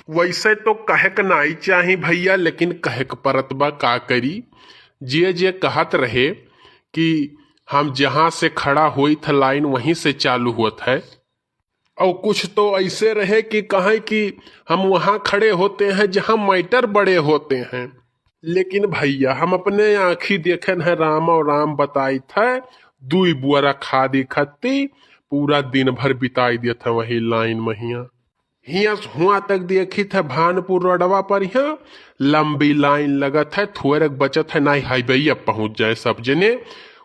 वैसे तो कहक नाई चाही भैया, लेकिन कहक परत बा का करी। जे जे कहत रहे कि हम जहां से खड़ा हुई था लाइन वहीं से चालू हुआ है। और कुछ तो ऐसे रहे कि कहें कि हम वहां खड़े होते हैं जहां मैटर बड़े होते हैं। लेकिन भैया हम अपने आंखी देखे हैं, राम और राम बताई था, दुई बुआरा खादी खत्ती पूरा दिन भर बिताई दिया था वही लाइन में। हिया हुआ तक देखी था भानपुर रोडवा पर यहाँ लंबी लाइन लगत है, थोड़क बचत है ना हाईवे अब पहुंच जाए सब जने।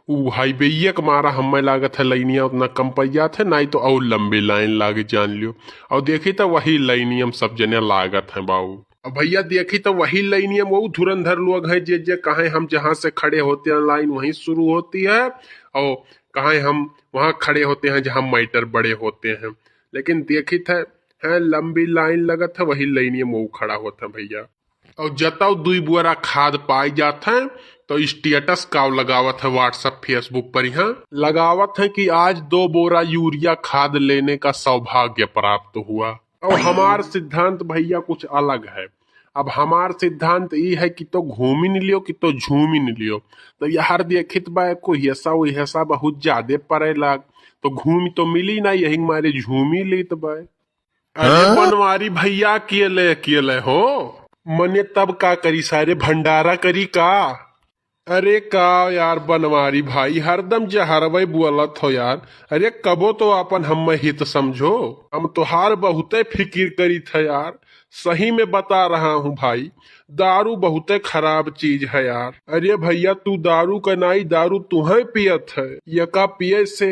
वो हाईवे के मारा हमें लागत है लाइनिया उतना कम पैया थे, नहीं तो और लंबी लाइन लागे जान लियो। और देखी तो वही लाइनियम सब जने लागत है बाबू। अब भैया देखी तो वही लाइनियम वो धुरंधर लोग हैं जे कहें हम जहां से खड़े होते हैं लाइन वहीं शुरू होती है, और कहें हम वहां खड़े होते हैं जहां मीटर बड़े होते हैं। लेकिन देखी था है लंबी लाइन लगत है वही लाइनियम वो खड़ा होता है भैया। और जताओ दुई बुआरा खाद पाई जात है तो स्टेटस काव लगावत है व्हाट्सएप फेसबुक पर यहाँ लगावत है कि आज 2 बोरा यूरिया खाद लेने का सौभाग्य प्राप्त हुआ। और हमार सिद्धांत भैया कुछ अलग है। अब हमार सिद्धांत ये है कि तो घूम ही नहीं लियो कि तो झूम ही नहीं लियो। तो यार देखित बा को हिस्सा बहुत ज्यादा पड़े लाग, तो घूम तो मिली ना, यही मारे झूम ही ली तो बा। अरे बनवारी भैया किए हो मने तब का करी सारे भंडारा करी का। अरे का यार बनवारी भाई हरदम जहरवे बोलत हो यार। अरे कबो तो अपन हम हित समझो, हम तोहार बहुते फिकिर करी थे यार। सही में बता रहा हूँ भाई, दारू बहुते खराब चीज है यार। अरे भैया तू दारू का नाई दारू तुम्हें पियत है, यका पिए से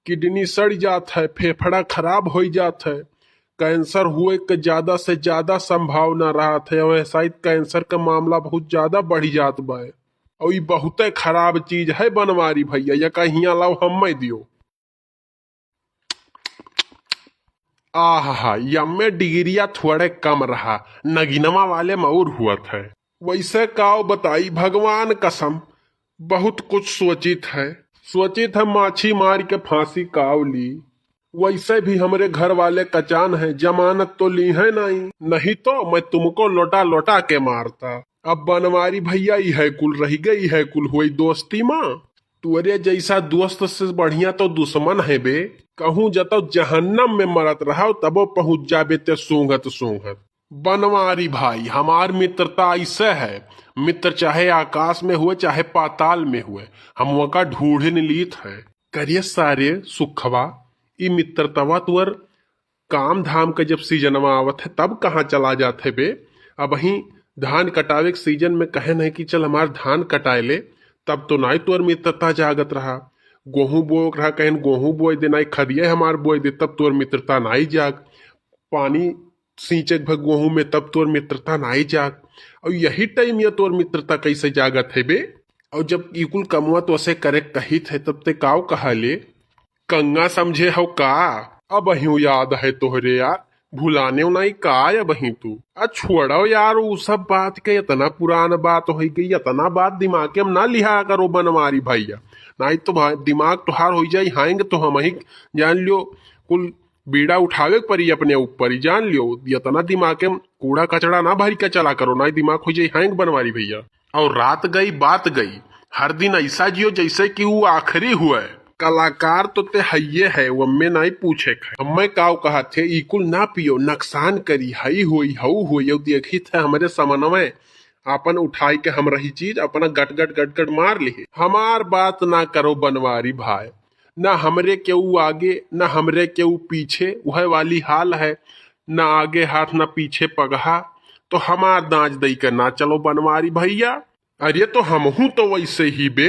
किडनी सड़ जात है, फेफड़ा खराब हो जात है, कैंसर हुए के ज्यादा से ज्यादा संभावना रहा थे। वैसा कैंसर का मामला बहुत ज्यादा बढ़ जात बा। और ये बहुत खराब चीज है बनवारी भैया, या कहीं लाओ हम दियो। आहा यम्मे डिग्रिया थोड़े कम रहा, नगीनमा वाले मऊर हुआ था। वैसे काओ बताई भगवान कसम बहुत कुछ सोचित है माछी मार के फांसी काव ली। वैसे भी हमारे घर वाले कचान है, जमानत तो ली है नहीं तो मैं तुमको लोटा लोटा के मारता। अब बनवारी भैया है कुल रही गई है कुल हुई दोस्ती माँ। तुअरे जैसा दोस्त से बढ़िया तो दुश्मन है बे। कहूँ जतो जहन्नम में मरत रहा तबो पहुंच जाबे ते सूंघत सूंघत। बनवारी भाई हमार मित्रता ऐसे है, मित्र चाहे आकाश में हुए चाहे पाताल में हुए, हम वका ढूंढ लीत है। करिए सारे सुखवा ई मित्रतवा तुअर काम धाम का जब सीजनवा आवत है तब कहाँ चला जाते बे। अब ही धान कटावे के सीजन में कहे नहीं कि चल हमार धान कटाए ले, तब तो नाई तोर मित्रता जागत रहा। गेहूं बो रहा कहें गेहूं बोए दे, नाई खदिया हमार बोए दे, तब तोर मित्रता नाई जाग। पानी सींचे भग गेहूं में तब तोर मित्रता नाई जाग। और यही टाइम या तोर मित्रता कैसे जागत है बे। और जब इकुल कमुआ तो ऐसे करे कही थे तब ते काव कहा ले कंगा समझे हो का। अब अही याद है तोहरे यार, भुलाने नहीं का अब अही तू। छोड़ो यार वो सब बात के, इतना पुराना बात हो गई, इतना बात दिमाग के हम ना लिहा करो बनवारी भैया। नहीं तो भाई दिमाग तुहार हो जाये हाएंगे तो हम ही जान लियो कुल बीड़ा उठावे परी अपने ऊपर ही जान लियो। इतना दिमाग के कूड़ा कचड़ा ना भरी का चला करो, ना दिमाग हो जाये हाएंगे बनवारी भैया। और रात गई बात गई, हर दिन ऐसा जियो जैसे कि वो आखिरी हुआ है। कलाकार तो ते हइये है, वो में नहीं पूछे हमें काव कहा थे इकुल ना पियो नुकसान करी हई हुई हऊ हुई। देखी थे हमारे समन्वय अपन उठाई के हम रही चीज अपना गट गट मार ली। हमार बात ना करो बनवारी भाई, ना हमरे केऊ आगे ना हमरे केऊ पीछे, वह वाली हाल है, ना आगे हाथ ना पीछे पगहा। तो हमार दांच दई के ना चलो बनवारी भैया। अरे तो हम हूं तो वैसे ही बे।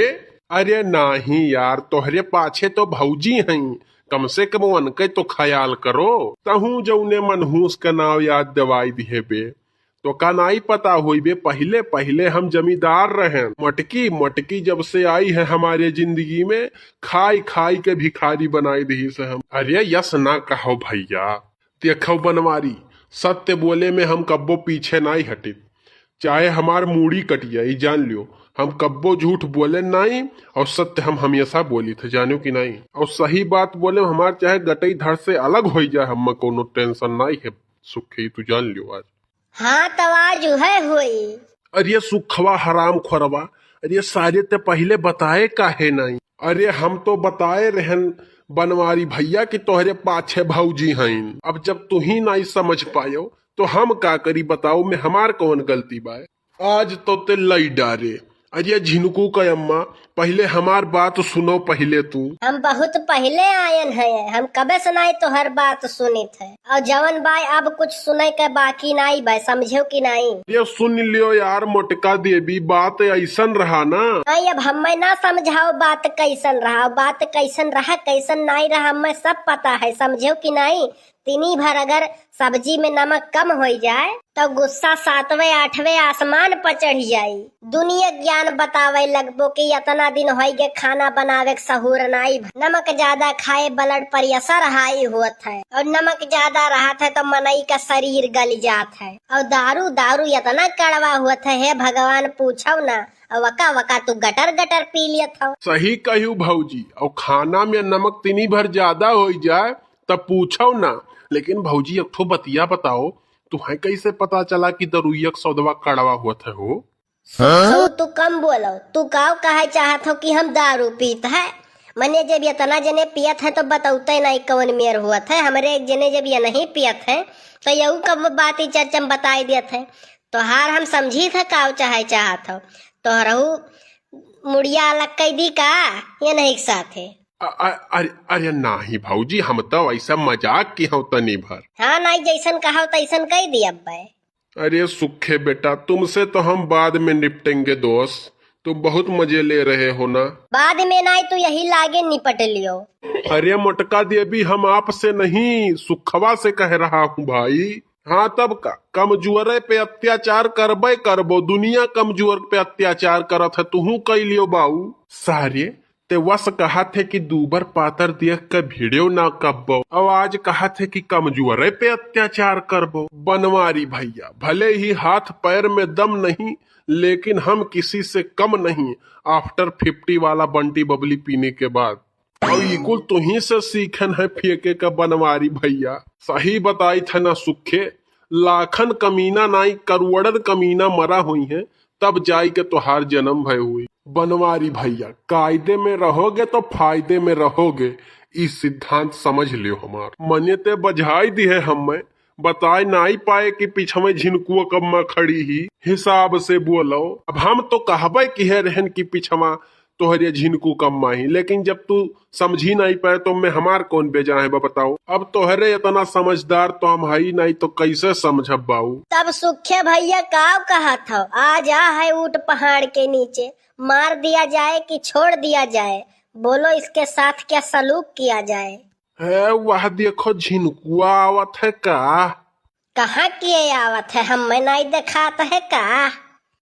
अरे नहीं यार तोहरे पाछे तो भौजी हैं, कम से कम उनके तो ख्याल करो। तहू जौने मनहूस का नाव याद दवाई दिए बे, तो का नाई पता हुई बे पहले पहले हम जमींदार रहे। मटकी मटकी जब से आई है हमारे जिंदगी में, खाई खाई के भिखारी बनाई दी से हम। अरे यस ना कहो भैया, देखो बनवारी सत्य बोले में हम कब्बो पीछे नहीं हटित, चाहे हमार मूड़ी कटिया ये जान लियो। हम कब्बो झूठ बोले नहीं, और सत्य हम हमेशा बोली थे जानो कि नहीं। और सही बात बोले हमार चाहे गटई धड़ से अलग हो जाए, हम कोनो टेंशन नहीं है सुखे तू जान लियो आज। हाँ तो आज है हुई। अरे सुखवा हराम खोरवा, अरे सारे ते पहले बताए काहे नहीं? अरे हम तो बताए रहन बनवारी भैया कि तोहरे पाछे भौजी हैं। अब जब तू ही नहीं समझ पायो तो हम का करी बताओ, में हमार कौन गलती बा? आज तो ते लई डारे। अरे झिनकू का अम्मा, पहले हमार बात सुनो पहले तू। हम बहुत पहले आयन है, हम कबे सुनाई तो हर बात सुनित है। और जवन बाय अब कुछ सुने के बाकी नहीं बाय, समझो कि नहीं? ये सुन लियो यार मोटका देवी, बात ऐसन रहा ना। नहीं अब हमें ना समझाओ बात कैसन रहा, बात कैसन रहा कैसन नहीं रहा हमें सब पता है, समझो कि नहीं? तिनी भर अगर सब्जी में नमक कम हो जाए तो गुस्सा 7वें 8वें आसमान पर चढ़ जाई। दुनिया ज्ञान बतावे लगबो कि इतना दिन हो गए खाना बनावे के सहूर नहीं। नमक ज्यादा खाए ब्लड पर असर हाई होत है, और नमक ज्यादा रहत है तो मनई का शरीर गल जात है। और दारू दारू इतना कड़वा होत है भगवान पूछो ना, वका वका तू गटर गटर पी लिया था। सही कहू भौजी, और खाना में नमक तिनी भर ज्यादा हो जाए तब पूछो ना। लेकिन भौजी एक ठो बतिया बताओ, तुम्हें कैसे पता चला कि दरुइया सौदवा कड़वा हुआ था हो? हाँ? तू कम बोलो, तू काव कहे चाहत हो कि हम दारू पीत है? मने जब इतना जने पियत है तो बताते नहीं कौन मेर हुआ था। हमारे एक जने जब ये नहीं पियत है तो यू कब बात ही चर्चम बताई देत है। तो हार हम समझी था काव चाहे चाहत हो तो रहू मुड़िया अलग कई दी का ये नहीं साथ है। अरे नहीं भौजी, हम तो ऐसा मजाक की हो तनी भर। हाँ नहीं जैसन कहा तैसन कह दी अब। अरे सुखे बेटा, तुमसे तो हम बाद में निपटेंगे दोस्त, तुम बहुत मजे ले रहे हो ना। बाद में नहीं तो यही लागे निपट लियो। अरे मोटका देवी, हम आपसे नहीं सुखवा से कह रहा हूँ भाई। हाँ तब का, कमजोर पे अत्याचार करबे करबो, दुनिया कमजोर पे अत्याचार करत है, तुहू कह लियो बाऊ। सारे ते वस कहा थे कि दूबर पातर देख कर वीडियो ना कब्बो, और आज कहा थे कि कमजोर पे अत्याचार करबो। बनवारी भैया, भले ही हाथ पैर में दम नहीं लेकिन हम किसी से कम नहीं आफ्टर 50 वाला बंटी बबली पीने के बाद। और इकुल तुही से सीखन है फेंके का बनवारी भैया। सही बताई था ना सुखे, लाखन कमीना नाई करोड़न कमीना मरा हुई है तब जाई के तुहार जन्म भय हुई। बनवारी भैया, कायदे में रहोगे तो फायदे में रहोगे, इस सिद्धांत समझ लियो हमार। मने ते बझाई दी है हमें, बताए नहीं पाए कि पीछे में झिनकुआ कम्मा खड़ी ही, हिसाब से बोलो। अब हम तो कहबे कि है रहन की पीछमा तोहरे झिनकू कम्मा ही, लेकिन जब तू समझी नहीं पाए तो मैं हमार कौन बेजा है बताओ। अब तोहरे इतना समझदार तो हम है ही नहीं तो कैसे समझब बाऊ। तब सुखे भैया काव कहा था आ जा है ऊंट पहाड़ के नीचे, मार दिया जाए कि छोड़ दिया जाए, बोलो इसके साथ क्या सलूक किया जाए? है वह देखो झिनकुआ आवत है का? कहाँ किए आवत है, हम नहीं दिखात है का?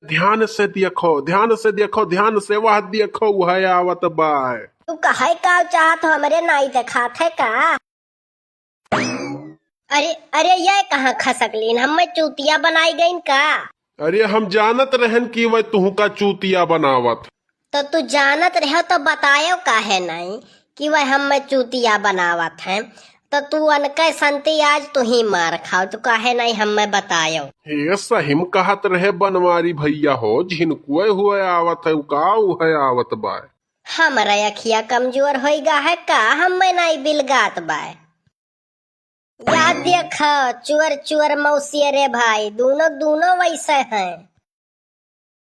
ध्यान से देखो, ध्यान से देखो, ध्यान से वह देखो वह आवत बाय। तू कहे का चाहत हो हमरे नहीं दिखात है का? अरे अरे ये कहाँ खसक लीन, हमें चूतिया बनाई गई का? अरे हम जानत रहन कि वह तुह का चूतिया बनावत। तो तू जानत रहो तो बतायो काहे नहीं कि वह हमें चूतिया बनावत है? तो तू अनके संती आज तू ही मार खाओ, तू काहे नहीं हमें बतायो? हे सहिम कहत रहे बनवारी भैया हो, झिनकुए हुए आवत है का है आवत बाय। हमारा अखिया कमजोर हो गा है का, हमें नहीं बिलगात बाय। याद देख चुअर चुअर मौसी रे भाई, दोनों वैसे हैं।